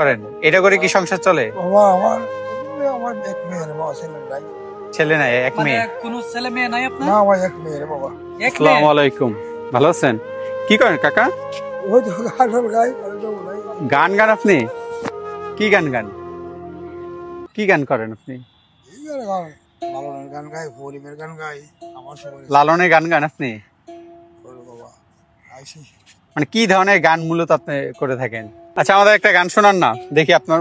করেন? এটা করে কি সংসার চলে? বাবা আমার আমার এক মেয়ে বাবা, ছেলে নাই। ছেলে নাই, এক মেয়ে। কোনো ছেলে মেয়ে নাই আপনার? না আমার এক মেয়ে রে বাবা। আসসালামু আলাইকুম, ভালো আছেন? কি করেন কাকা? ওই তো গান গাই, আরে তো নাই। গান গান আপনি? কি গান গান? কি গান করেন আপনি? এই গান গান, লালনের গান গাই, পরিমের গান গাই, আমার সবাই। লালনের গান গান আপনি? ওরে বাবা আইছি। মানে কি ধরনের গান মূলত আপনি করে থাকেন? আচ্ছা আমাদের একটা গান শোনান না, দেখি আপনার।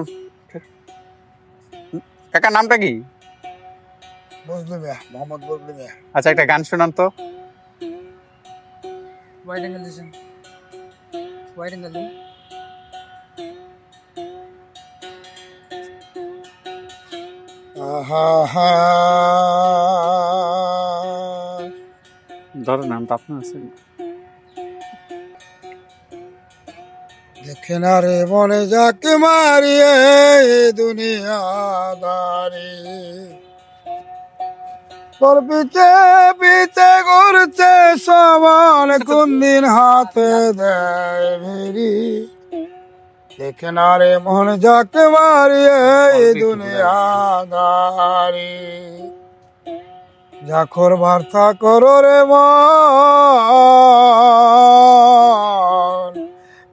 কাকা নামটা কি? বজলু মিয়া, মোহাম্মদ বজলু মিয়া। আচ্ছা একটা গান শোনান তো। ওয়াইড অ্যাঙ্গেল দিছেন, ওয়াইড অ্যাঙ্গেল দিন। আহা হা ধরেন নামটা আপনার আছে। দেখে না রে মনে যাকে মারিয়ে দুনিয়াদারি, তোর পিছে পিছে ঘুরছে সমান, কোন দিন হাতে দেয় ভিড়ি। দেখে না রে মন যাকে মারিয়ে দুনিয়াদারি, যা করবার তা করো রে মন,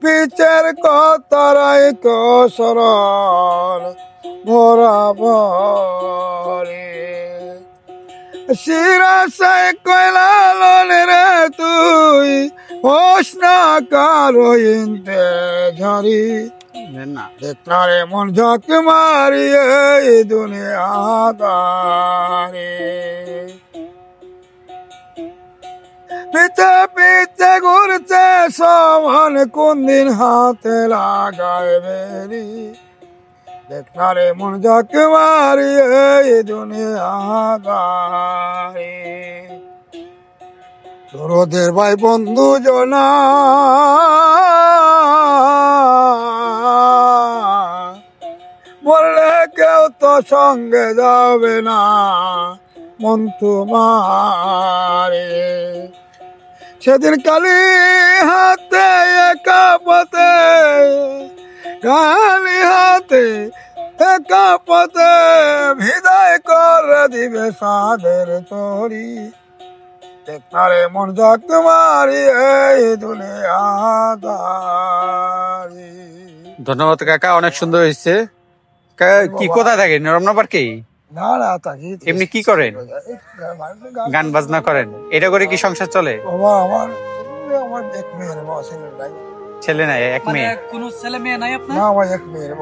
পিছের কথারাই কসরল বরাবরে। শিরাশায় কয়লালন রে তুই, হোস না কারো ইন্তে ঝরি। না দেখনা রে মন ঝাঁকে মারিয়ে দুনিয়াদারি, পিছে পিছে ঘুরছে সমান, কোন দিন হাতে লাগায় বেরি। দেখনা রে মন ঝাঁকে মারিয়ে দুনিয়াদারি, তোরদের ভাই বন্ধু জনা বললে কেউ তো সঙ্গে যাবে না, মন তোমারে। সেদিন কালি হাতে একা পথে, কালি হাতে একা পথে, বিদায় করে দিবে সাদের তরি। দেখনারে মন যাকে মারি এই দুনিয়াদারি। ধন্যবাদ কাকা, অনেক সুন্দর হয়েছে। কি কোথায় থাকেন? রমনা কি? না না তাকি এমনি কি করেন? গান বাজনা করেন? এটা করে কি সংসার চলে? বাবা আমার আমার এক মেয়ে রে বাবা, ছেলে নাই। ছেলে নাই, এক মেয়ে। কোনো ছেলে মেয়ে নাই আপনার? না আমার এক মেয়ে রে বাবা।